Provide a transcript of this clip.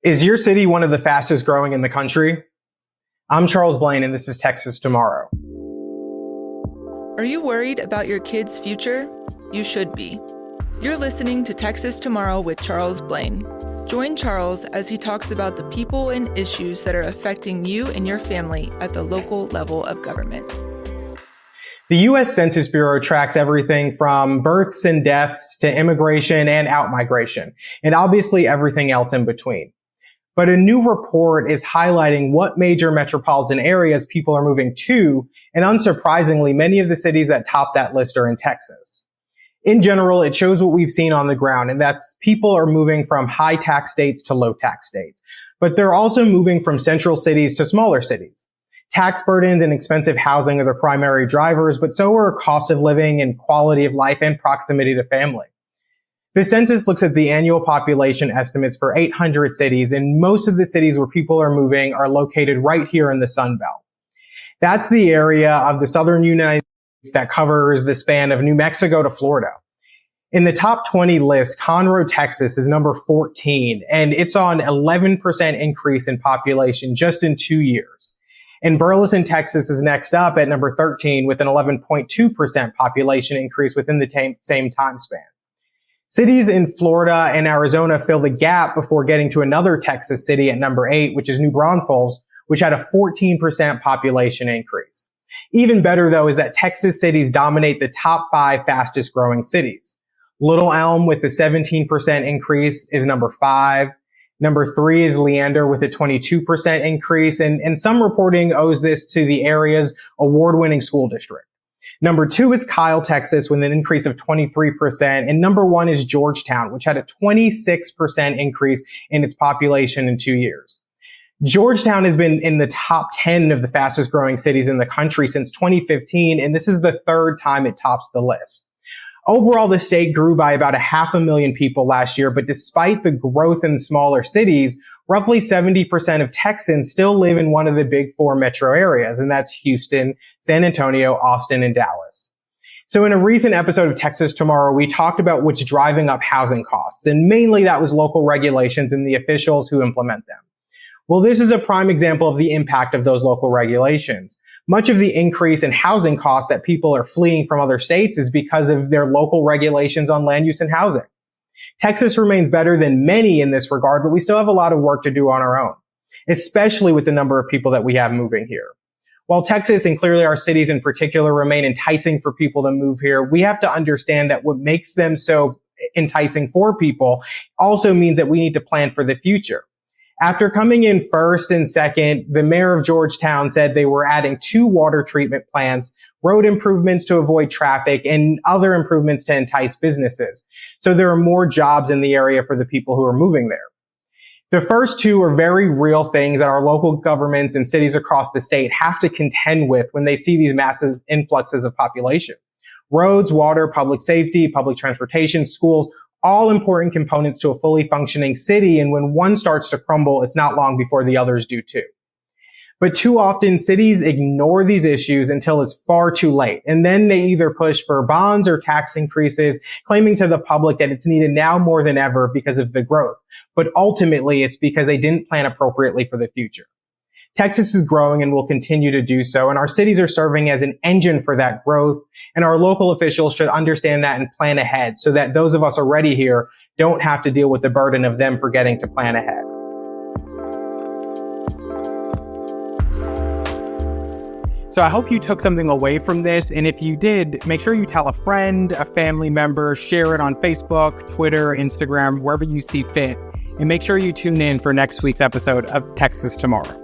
Is your city one of the fastest growing in the country? I'm Charles Blaine, and this is Texas Tomorrow. Are you worried about your kids' future? You should be. You're listening to Texas Tomorrow with Charles Blaine. Join Charles as he talks about the people and issues that are affecting you and your family at the local level of government. The U.S. Census Bureau tracks everything from births and deaths to immigration and outmigration, and obviously everything else in between. But a new report is highlighting what major metropolitan areas people are moving to, and unsurprisingly, many of the cities that top that list are in Texas. In general, it shows what we've seen on the ground, and that's people are moving from high tax states to low tax states. But they're also moving from central cities to smaller cities. Tax burdens and expensive housing are the primary drivers, but so are cost of living and quality of life and proximity to family. The census looks at the annual population estimates for 800 cities, and most of the cities where people are moving are located right here in the Sun Belt. That's the area of the southern United States that covers the span of New Mexico to Florida. In the top 20 list, Conroe, Texas is number 14, and it's on 11% increase in population just in 2 years. And Burleson, Texas is next up at number 13 with an 11.2% population increase within the same time span. Cities in Florida and Arizona fill the gap before getting to another Texas city at number 8, which is New Braunfels, which had a 14% population increase. Even better, though, is that Texas cities dominate the top 5 fastest growing cities. Little Elm with a 17% increase is number 5. Number 3 is Leander with a 22% increase, and some reporting owes this to the area's award-winning school district. Number 2 is Kyle, Texas, with an increase of 23%. And number 1 is Georgetown, which had a 26% increase in its population in 2 years. Georgetown has been in the top 10 of the fastest growing cities in the country since 2015, and this is the third time it tops the list. Overall, the state grew by about 500,000 people last year, but despite the growth in smaller cities, roughly 70% of Texans still live in one of the big 4 metro areas, and that's Houston, San Antonio, Austin, and Dallas. So in a recent episode of Texas Tomorrow, we talked about what's driving up housing costs, and mainly that was local regulations and the officials who implement them. Well, this is a prime example of the impact of those local regulations. Much of the increase in housing costs that people are fleeing from other states is because of their local regulations on land use and housing. Texas remains better than many in this regard, but we still have a lot of work to do on our own, especially with the number of people that we have moving here. While Texas and clearly our cities in particular remain enticing for people to move here, we have to understand that what makes them so enticing for people also means that we need to plan for the future. After coming in first and second, the mayor of Georgetown said they were adding 2 water treatment plants, road improvements to avoid traffic, and other improvements to entice businesses. So there are more jobs in the area for the people who are moving there. The first 2 are very real things that our local governments and cities across the state have to contend with when they see these massive influxes of population. Roads, water, public safety, public transportation, schools, all important components to a fully functioning city, and when one starts to crumble, it's not long before the others do too. But too often, cities ignore these issues until it's far too late, and then they either push for bonds or tax increases, claiming to the public that it's needed now more than ever because of the growth. But ultimately, it's because they didn't plan appropriately for the future. Texas is growing and will continue to do so, and our cities are serving as an engine for that growth, and our local officials should understand that and plan ahead so that those of us already here don't have to deal with the burden of them forgetting to plan ahead. So I hope you took something away from this, and if you did, make sure you tell a friend, a family member, share it on Facebook, Twitter, Instagram, wherever you see fit, and make sure you tune in for next week's episode of Texas Tomorrow.